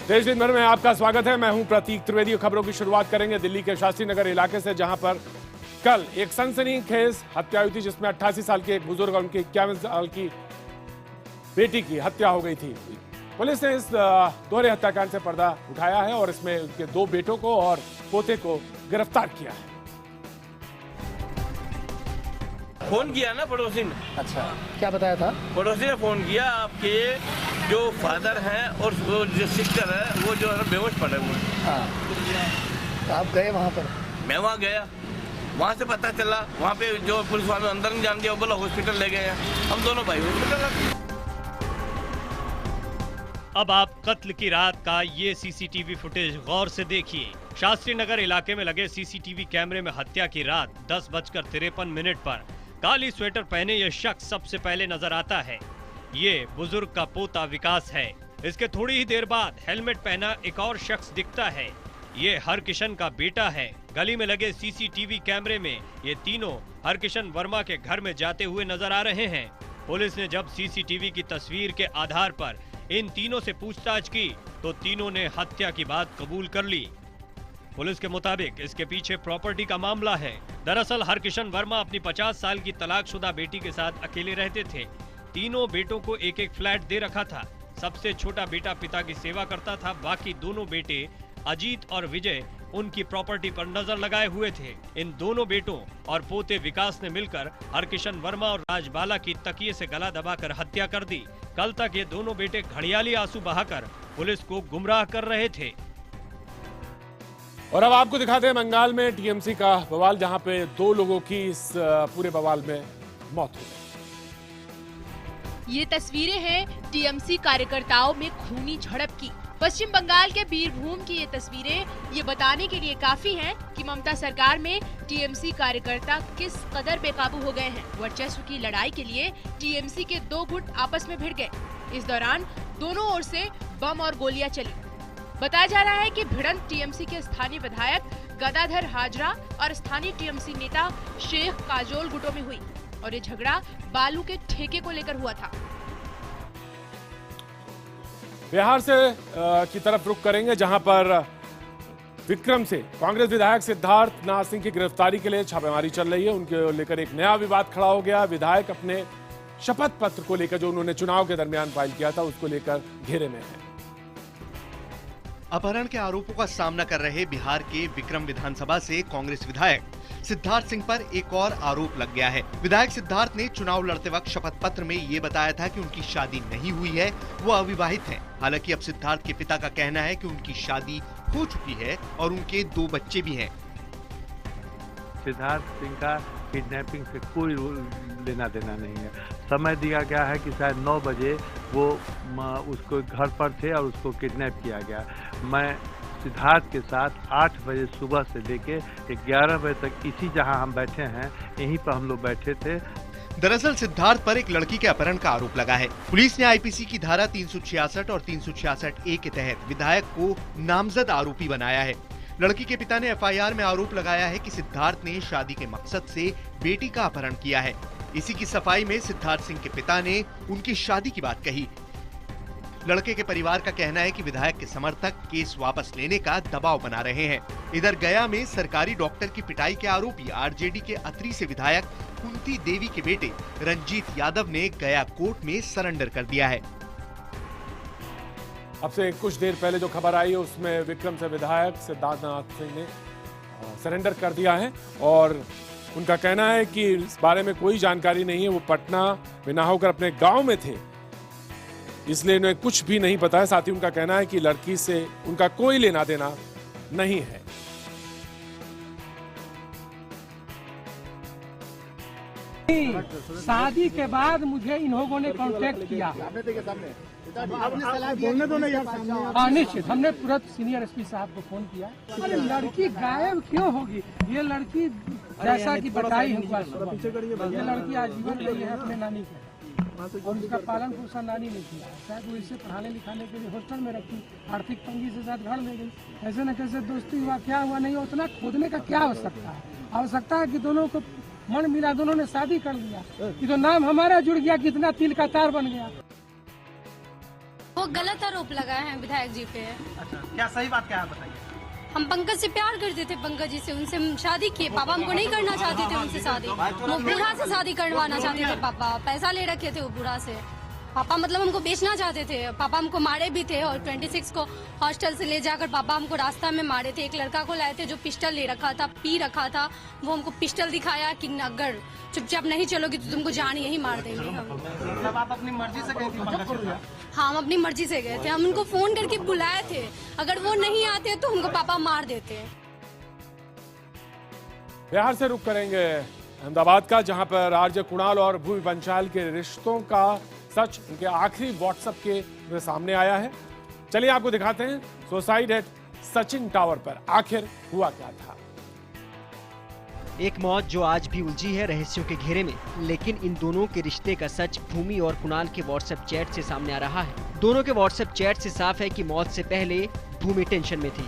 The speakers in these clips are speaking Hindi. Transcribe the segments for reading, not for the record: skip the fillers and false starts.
देश दिन भर में आपका स्वागत है। मैं हूं प्रतीक त्रिवेदी। खबरों की शुरुआत करेंगे दिल्ली के शास्त्री नगर इलाके से, जहां पर कल एक सनसनीखेज हत्या हुई थी, जिसमें 88 साल के एक बुजुर्ग और उनकी 51 साल की बेटी की हत्या हो गई थी। पुलिस ने इस दोहरे हत्याकांड से पर्दा उठाया है और इसमें उनके 2 बेटों को और पोते को गिरफ्तार किया है। फोन किया ना पड़ोसी ने। अच्छा, क्या बताया था? पड़ोसी ने फोन किया, आपके जो फादर हैं और जो सिस्टर है वो जो है बेहोश पड़े हुए। हाँ, तो आप गए वहाँ पर? मैं वहाँ गया, वहाँ से पता चला, वहाँ पे जो पुलिस वालों अंदर नहीं जान दिया, बोला हॉस्पिटल ले गए हैं। हम दोनों भाई हॉस्पिटल। अब आप कत्ल की रात का ये सीसीटीवी फुटेज गौर से देखिए। शास्त्री नगर इलाके में लगे सीसीटीवी कैमरे में हत्या की रात 10:53 पर काली स्वेटर पहने यह शख्स सबसे पहले नजर आता है। ये बुजुर्ग का पोता विकास है। इसके थोड़ी ही देर बाद हेलमेट पहना एक और शख्स दिखता है। ये हरकिशन का बेटा है। गली में लगे सीसीटीवी कैमरे में ये तीनों हरकिशन वर्मा के घर में जाते हुए नजर आ रहे हैं। पुलिस ने जब सीसीटीवी की तस्वीर के आधार पर इन तीनों से पूछताछ की तो तीनों ने हत्या की बात कबूल कर ली। पुलिस के मुताबिक इसके पीछे प्रॉपर्टी का मामला है। दरअसल हरकिशन वर्मा अपनी 50 साल की तलाकशुदा बेटी के साथ अकेले रहते थे। तीनों बेटों को एक एक फ्लैट दे रखा था। सबसे छोटा बेटा पिता की सेवा करता था। बाकी दोनों बेटे अजीत और विजय उनकी प्रॉपर्टी पर नजर लगाए हुए थे। इन दोनों बेटों और पोते विकास ने मिलकर हरकिशन वर्मा और राजबाला की तकिए से गला दबाकर हत्या कर दी। कल तक ये दोनों बेटे घड़ियाली आंसू बहाकर पुलिस को गुमराह कर रहे थे। और अब आपको दिखाते हैं बंगाल में टीएमसी का बवाल, जहां पे 2 लोगों की इस पूरे बवाल में मौत हो गई। ये तस्वीरें हैं टीएमसी कार्यकर्ताओं में खूनी झड़प की। पश्चिम बंगाल के बीरभूम की ये तस्वीरें ये बताने के लिए काफी हैं कि ममता सरकार में टीएमसी कार्यकर्ता किस कदर बेकाबू हो गए हैं। वर्चस्व की लड़ाई के लिए टीएमसी के 2 गुट आपस में भिड़ गए। इस दौरान दोनों ओर से बम और गोलियां चली। बताया जा रहा है कि भिड़ंत टीएमसी के स्थानीय विधायक गदाधर हाजरा और स्थानीय टीएमसी नेता शेख काजोल गुटों में हुई और ये झगड़ा बालू के ठेके को लेकर हुआ था। बिहार से की तरफ रुख करेंगे, जहां पर विक्रम से कांग्रेस विधायक सिद्धार्थ नाथ सिंह की गिरफ्तारी के लिए छापेमारी चल रही है। उनके लेकर एक नया विवाद खड़ा हो गया। विधायक अपने शपथ पत्र को लेकर, जो उन्होंने चुनाव के दरमियान फाइल किया था, उसको लेकर घेरे में है। अपहरण के आरोपों का सामना कर रहे बिहार के विक्रम विधानसभा से कांग्रेस विधायक सिद्धार्थ सिंह पर एक और आरोप लग गया है। विधायक सिद्धार्थ ने चुनाव लड़ते वक्त शपथ पत्र में ये बताया था कि उनकी शादी नहीं हुई है, वो अविवाहित हैं। हालांकि अब सिद्धार्थ के पिता का कहना है कि उनकी शादी हो चुकी है और उनके 2 बच्चे भी हैं। सिद्धार्थ सिंह का किडनैपिंग से कोई लेना देना नहीं है। समय दिया गया है कि शायद 9 बजे वो उसको घर पर थे और उसको किडनैप किया गया। मैं सिद्धार्थ के साथ 8 बजे सुबह से लेके 11 बजे तक इसी जहां हम बैठे हैं, यहीं पर हम लोग बैठे थे। दरअसल सिद्धार्थ पर एक लड़की के अपहरण का आरोप लगा है। पुलिस ने आईपीसी की धारा 366 और 366A के तहत विधायक को नामजद आरोपी बनाया है। लड़की के पिता ने एफआईआर में आरोप लगाया है कि सिद्धार्थ ने शादी के मकसद से बेटी का अपहरण किया है। इसी की सफाई में सिद्धार्थ सिंह के पिता ने उनकी शादी की बात कही। लड़के के परिवार का कहना है कि विधायक के समर्थक केस वापस लेने का दबाव बना रहे हैं। इधर गया में सरकारी डॉक्टर की पिटाई के आरोपी आरजेडी के अतरी से विधायक कुंती देवी के बेटे रंजीत यादव ने गया कोर्ट में सरेंडर कर दिया है। अब से कुछ देर पहले जो खबर आई है, उसमें विक्रम से विधायक सिद्धार्थ नाथ सिंह ने सरेंडर कर दिया है और उनका कहना है कि इस बारे में कोई जानकारी नहीं है। वो पटना में ना होकर अपने गांव में थे, इसलिए उन्हें कुछ भी नहीं पता है। साथ ही उनका कहना है कि लड़की से उनका कोई लेना देना नहीं है। शादी के बाद मुझे इन लोगों ने कांटेक्ट किया। निश्चित हमने तुरंत सीनियर एसपी साहब को फोन किया। अरे लड़की गायब क्यों होगी? ये लड़की जैसा कि बताई हुआ, ये लड़की आजीवन रही है अपने नानी के और उसका पालन पोषण नानी ने किया। शायद वो इसे पढ़ाने लिखाने के लिए हॉस्टल में रखी, आर्थिक तंगी से शायद घर ले गई। ऐसे न कैसे दोस्ती हुआ, क्या हुआ नहीं, उतना खोदने का क्या आवश्यकता है? आवश्यकता है कि दोनों को मन मिला, दोनों ने शादी कर लिया, कि तो नाम हमारा जुड़ गया, कितना तिल का तार बन गया। वो वो गलत आरोप लगाए हैं विधायक जी पे। अच्छा, क्या सही बात क्या है बताइए? हम पंकज से प्यार करते थे, पंकज जी से, उनसे हम शादी किए। पापा हमको नहीं करना चाहते थे उनसे शादी, वो बूढ़ा से शादी करवाना चाहते थे। पापा पैसा ले रखे थे वो बूढ़ा से। पापा मतलब हमको बेचना चाहते थे। पापा हमको मारे भी थे और 26 को हॉस्टल से ले जाकर पापा हमको रास्ता में मारे थे। एक लड़का को लाए थे जो पिस्टल ले रखा था, पी रखा था। वो हमको पिस्टल दिखाया कि अगर चुपचाप नहीं चलोगी तो तुमको जान यही मार देंगे हम। मतलब आप अपनी मर्जी से गए थे? हाँ, हम अपनी मर्जी से गए थे। हम उनको फोन करके बुलाए थे, अगर वो नहीं आते तो हमको पापा मार देते। बिहार से रुक करेंगे अहमदाबाद का, जहां पर आरजे कुणाल और भूमि पंचाल के रिश्तों का सच उनके आखिरी व्हाट्सएप के सामने आया है। चलिए आपको दिखाते हैं सुसाइड एट सचिन टावर पर आखिर हुआ क्या था। एक मौत जो आज भी उलझी है रहस्यों के घेरे में, लेकिन इन दोनों के रिश्ते का सच भूमि और कुणाल के व्हाट्सएप चैट से सामने आ रहा है। दोनों के व्हाट्सएप चैट से साफ है कि मौत से पहले भूमि टेंशन में थी।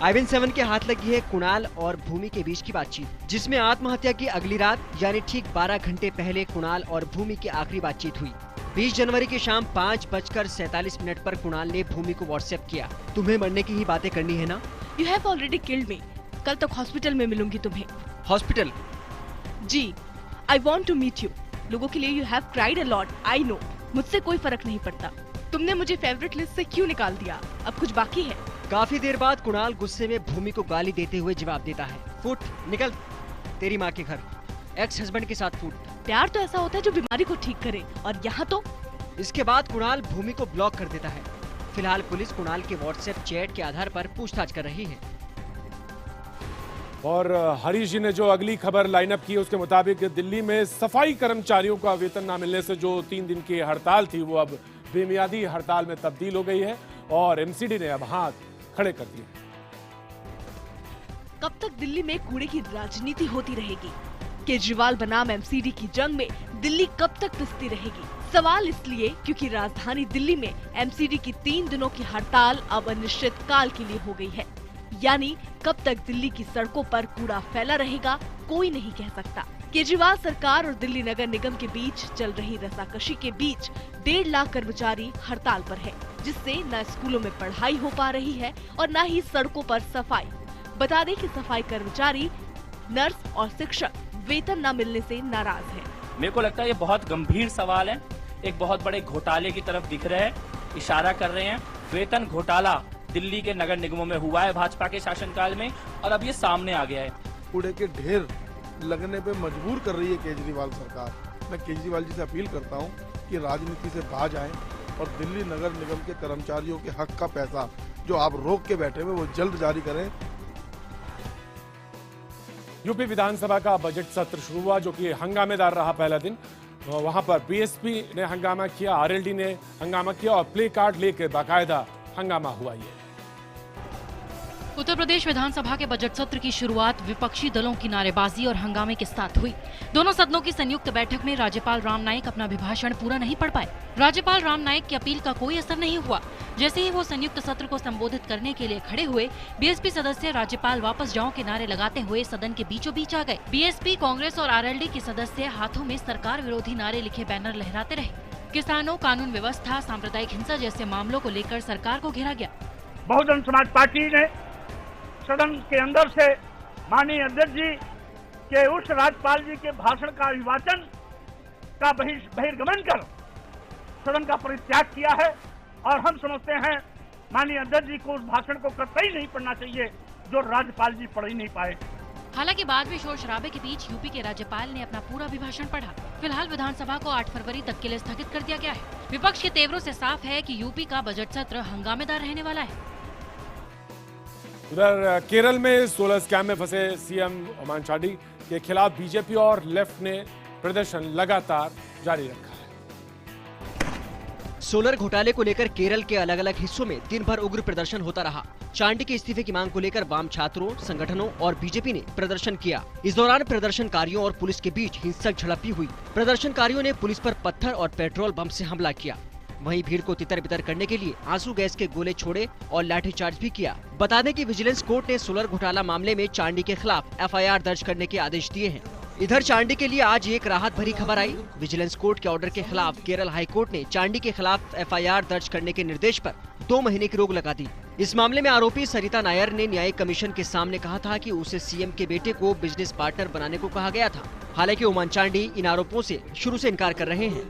iPhone 7 के हाथ लगी है कुणाल और भूमि के बीच की बातचीत, जिसमें आत्महत्या की अगली रात यानी ठीक 12 घंटे पहले कुणाल और भूमि की आखिरी बातचीत हुई। 20 जनवरी की शाम 5:47 पर कुणाल ने भूमि को व्हाट्सएप किया, तुम्हें मरने की ही बातें करनी है ना? You have already killed me. कल तक हॉस्पिटल में मिलूंगी तुम्हें। हॉस्पिटल? जी, I want to meet you. लोगों के लिए you have cried a lot, I know. मुझसे कोई फर्क नहीं पड़ता। तुमने मुझे फेवरेट लिस्ट से क्यों निकाल दिया? अब कुछ बाकी है? काफी देर बाद कुणाल गुस्से में भूमि को गाली देते हुए जवाब देता है, फुट निकल तेरी माँ के घर, एक्स हस्बैंड के साथ फुट। प्यार तो ऐसा होता है जो बीमारी को ठीक करे, और यहाँ तो। इसके बाद कुणाल भूमि को ब्लॉक कर देता है। फिलहाल पुलिस कुणाल के व्हाट्सएप चैट के आधार पर पूछताछ कर रही है। और हरीश जी ने जो अगली खबर लाइनअप की उसके मुताबिक दिल्ली में सफाई कर्मचारियों का वेतन न मिलने से जो 3 दिन की हड़ताल थी वो अब बेमियादी हड़ताल में तब्दील हो गई है और एमसीडी ने अब हाथ खड़े कर दिए। कब तक दिल्ली में कूड़े की राजनीति होती रहेगी? केजरीवाल बनाम एमसीडी की जंग में दिल्ली कब तक पिसती रहेगी? सवाल इसलिए क्योंकि राजधानी दिल्ली में एमसीडी की 3 दिनों की हड़ताल अब अनिश्चित काल के लिए हो गई है। यानी कब तक दिल्ली की सड़कों पर कूड़ा फैला रहेगा कोई नहीं कह सकता। केजरीवाल सरकार और दिल्ली नगर निगम के बीच चल रही रसाकशी के बीच 1.5 लाख कर्मचारी हड़ताल पर है, जिससे न स्कूलों में पढ़ाई हो पा रही है और न ही सड़कों पर सफाई। बता दें कि सफाई कर्मचारी, नर्स और शिक्षक वेतन न मिलने से नाराज हैं। मेरे को लगता है ये बहुत गंभीर सवाल है, एक बहुत बड़े घोटाले की तरफ दिख रहे हैं, इशारा कर रहे हैं। वेतन घोटाला दिल्ली के नगर निगमों में हुआ है भाजपा के शासनकाल में और अब ये सामने आ गया है। कूड़े के ढेर लगने पे मजबूर कर रही है केजरीवाल सरकार। मैं केजरीवाल जी से अपील करता हूं कि राजनीति से बाज आएं और दिल्ली नगर निगम के कर्मचारियों के हक का पैसा जो आप रोक के बैठे हुए वो जल्द जारी करें। यूपी विधानसभा का बजट सत्र शुरू हुआ जो कि हंगामेदार रहा पहला दिन। वहां पर बीएसपी ने हंगामा किया, आरएलडी ने हंगामा किया और प्ले कार्ड लेकर बाकायदा हंगामा हुआ। ये उत्तर प्रदेश विधानसभा के बजट सत्र की शुरुआत विपक्षी दलों की नारेबाजी और हंगामे के साथ हुई। दोनों सदनों की संयुक्त बैठक में राज्यपाल राम नाईक अपना अभिभाषण पूरा नहीं पढ़ पाए। राज्यपाल राम नाईक की अपील का कोई असर नहीं हुआ। जैसे ही वो संयुक्त सत्र को संबोधित करने के लिए खड़े हुए, बीएसपी सदस्य राज्यपाल वापस जाओ के नारे लगाते हुए सदन के बीचों बीच आ गए। बीएसपी, कांग्रेस और आरएलडी के सदस्य हाथों में सरकार विरोधी नारे लिखे बैनर लहराते रहे। किसानों, कानून व्यवस्था, सांप्रदायिक हिंसा जैसे मामलों को लेकर सरकार को घेरा गया। बहुजन समाज पार्टी ने सदन के अंदर से माननीय अध्यक्ष जी के उस राज्यपाल जी के भाषण का अभिवाचन का बहिर्गमन कर सदन का परित्याग किया है और हम समझते हैं माननीय अध्यक्ष जी को उस भाषण को कतई नहीं पढ़ना चाहिए जो राज्यपाल जी पढ़ ही नहीं पाए। हालांकि बाद में शोर शराबे के बीच यूपी के राज्यपाल ने अपना पूरा अभिभाषण पढ़ा। फिलहाल विधानसभा को 8 फरवरी तक के लिए स्थगित कर दिया गया है। विपक्ष के तेवरों से साफ है कि यूपी का बजट सत्र हंगामेदार रहने वाला है। उधर केरल में 16 स्कैम में फंसे सीएम ओमान चांडी के खिलाफ बीजेपी और लेफ्ट ने प्रदर्शन लगातार जारी रखा है। सोलर घोटाले को लेकर केरल के अलग अलग हिस्सों में दिन भर उग्र प्रदर्शन होता रहा। चांडी के इस्तीफे की मांग को लेकर वाम छात्रों, संगठनों और बीजेपी ने प्रदर्शन किया। इस दौरान प्रदर्शनकारियों और पुलिस के बीच हिंसक झड़प भी हुई। प्रदर्शनकारियों ने पुलिस पर पत्थर और पेट्रोल बम से हमला किया। वहीं भीड़ को तितर-बितर करने के लिए आंसू गैस के गोले छोड़े और लाठीचार्ज भी किया। बता दें कि विजिलेंस कोर्ट ने सोलर घोटाला मामले में चांडी के खिलाफ एफआईआर दर्ज करने के आदेश दिए हैं। इधर चांडी के लिए आज एक राहत भरी खबर आई। विजिलेंस कोर्ट के ऑर्डर के खिलाफ केरल हाई कोर्ट ने चांडी के खिलाफ एफआईआर दर्ज करने के निर्देश पर 2 महीने की रोक लगा दी। इस मामले में आरोपी सरिता नायर ने न्यायिक कमीशन के सामने कहा था कि उसे सीएम के बेटे को बिजनेस पार्टनर बनाने को कहा गया था। हालांकि ओमान चांडी इन आरोपों से शुरू से इनकार कर रहे हैं।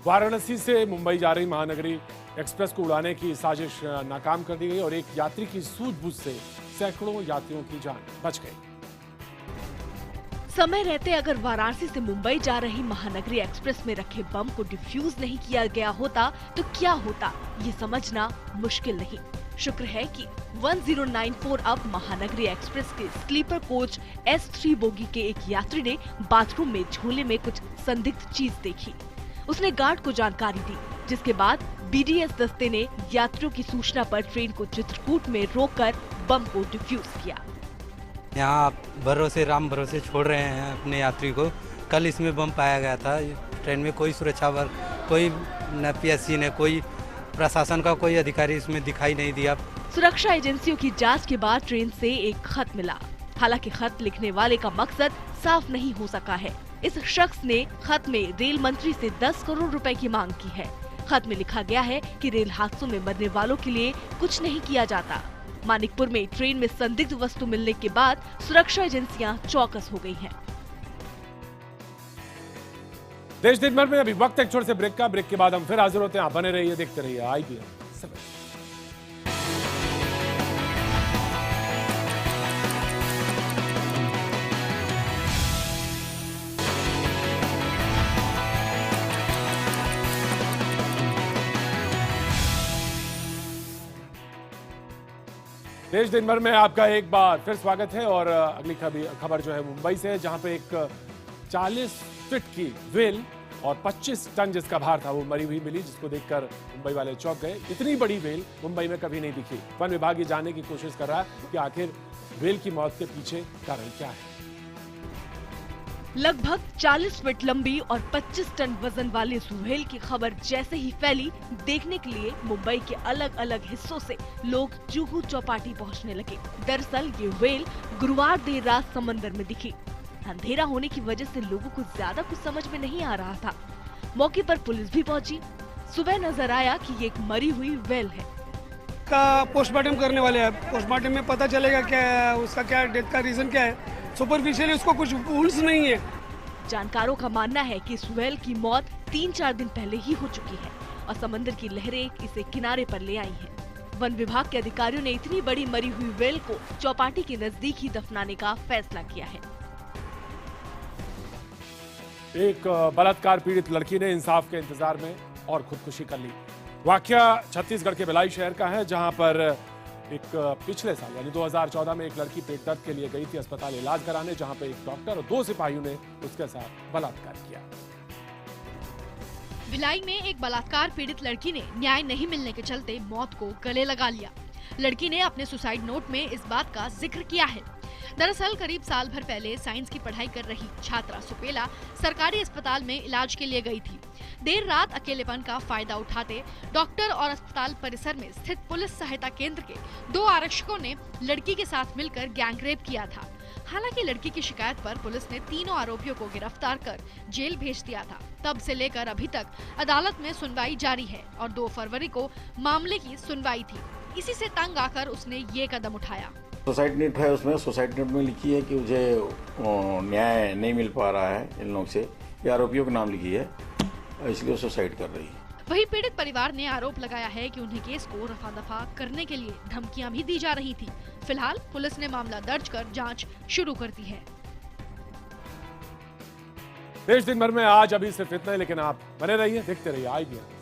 वाराणसी से मुंबई जा रही महानगरी एक्सप्रेस को उड़ाने की साजिश नाकाम कर दी गई और एक यात्री की सूझबूझ से सैकड़ों यात्रियों की जान बच गई। समय रहते अगर वाराणसी से मुंबई जा रही महानगरी एक्सप्रेस में रखे बम को डिफ्यूज नहीं किया गया होता तो क्या होता, ये समझना मुश्किल नहीं। शुक्र है कि 1094 अब महानगरी एक्सप्रेस के स्लीपर कोच S3 बोगी के एक यात्री ने बाथरूम में झोले में कुछ संदिग्ध चीज देखी। उसने गार्ड को जानकारी दी, जिसके बाद BDS दस्ते ने यात्रियों की सूचना पर ट्रेन को चित्रकूट में रोककर बम को डिफ्यूज किया। यहाँ भरोसे राम भरोसे छोड़ रहे हैं अपने यात्री को। कल इसमें बम पाया गया था। ट्रेन में कोई सुरक्षा वर्ग, कोई न PSC ने, कोई प्रशासन का कोई अधिकारी इसमें दिखाई नहीं दिया। सुरक्षा एजेंसियों की जांच के बाद ट्रेन से एक खत मिला। हालांकि खत लिखने वाले का मकसद साफ नहीं हो सका है। इस शख्स ने खत में रेल मंत्री से 10 करोड़ रुपए की मांग की है। खत में लिखा गया है कि रेल हादसों में मरने वालों के लिए कुछ नहीं किया जाता। मानिकपुर में ट्रेन में संदिग्ध वस्तु मिलने के बाद सुरक्षा एजेंसियां चौकस हो गई हैं। देश दिन भर में अभी वक्त एक छोटे से ब्रेक का। ब्रेक के बाद हम फिर हाजिर होते हैं। आप बने रहिए, देखते रहिए IBN। देश दिन भर में आपका एक बार फिर स्वागत है और अगली खबर जो है मुंबई से है, जहां पे एक 40 फीट की व्हेल और 25 टन जिसका भार था वो मरी हुई मिली, जिसको देखकर मुंबई वाले चौंक गए। इतनी बड़ी व्हेल मुंबई में कभी नहीं दिखी। वन विभाग ये जानने की कोशिश कर रहा है कि आखिर व्हेल की मौत के पीछे कारण क्या है। लगभग 40 फीट लंबी और 25 टन वजन वाली इस व्हेल की खबर जैसे ही फैली, देखने के लिए मुंबई के अलग अलग हिस्सों से लोग जुहू चौपाटी पहुंचने लगे। दरअसल ये व्हेल गुरुवार देर रात समंदर में दिखी। अंधेरा होने की वजह से लोगों को ज्यादा कुछ समझ में नहीं आ रहा था। मौके पर पुलिस भी पहुंची। सुबह नजर आया कि ये एक मरी हुई व्हेल है। का पोस्टमार्टम करने वाले हैं। पोस्टमार्टम में पता चलेगा क्या उसका क्या डेथ का रीजन क्या है। सुपरफिशियली उसको कुछ वुंड्स नहीं है। जानकारों का मानना है कि इस व्हेल की मौत 3-4 दिन पहले ही हो चुकी है और समंदर की लहरें इसे किनारे पर ले आई हैं। वन विभाग के अधिकारियों ने इतनी बड़ी मरी हुई व्हेल को चौपाटी के नजदीक ही दफनाने का फैसला किया है। एक बलात्कार पीड़ित लड़की ने इंसाफ के इंतजार में और खुदकुशी कर ली। वाकया छत्तीसगढ़ के भिलाई शहर का है, जहां पर एक पिछले साल यानी 2014 में एक लड़की पेट दर्द के लिए गई थी अस्पताल इलाज कराने, जहां पे एक डॉक्टर और 2 सिपाहियों ने उसके साथ बलात्कार किया। भिलाई में एक बलात्कार पीड़ित लड़की ने न्याय नहीं मिलने के चलते मौत को गले लगा लिया। लड़की ने अपने सुसाइड नोट में इस बात का जिक्र किया है। दरअसल करीब साल भर पहले साइंस की पढ़ाई कर रही छात्रा सुपेला सरकारी अस्पताल में इलाज के लिए गई थी। देर रात अकेलेपन का फायदा उठाते डॉक्टर और अस्पताल परिसर में स्थित पुलिस सहायता केंद्र के 2 आरक्षकों ने लड़की के साथ मिलकर गैंगरेप किया था। हालांकि लड़की की शिकायत पर पुलिस ने तीनों आरोपियों को गिरफ्तार कर जेल भेज दिया था। तब से लेकर अभी तक अदालत में सुनवाई जारी है और 2 फरवरी को मामले की सुनवाई थी। इसी से तंग आकर उसने ये कदम उठाया। सुसाइड नोट है, उसमें सुसाइड नोट में लिखी है कि मुझे न्याय नहीं मिल पा रहा है इन लोगों से, ये आरोपियों का नाम लिखी है, इसलिए सुसाइड कर रही है। वही पीड़ित परिवार ने आरोप लगाया है कि उन्हें केस को रफा दफा करने के लिए धमकियां भी दी जा रही थी। फिलहाल पुलिस ने मामला दर्ज कर जांच शुरू कर दी है। देश दिन भर में आज अभी सिर्फ इतना ही, लेकिन आप बने रहिए, देखते रहिए IBN।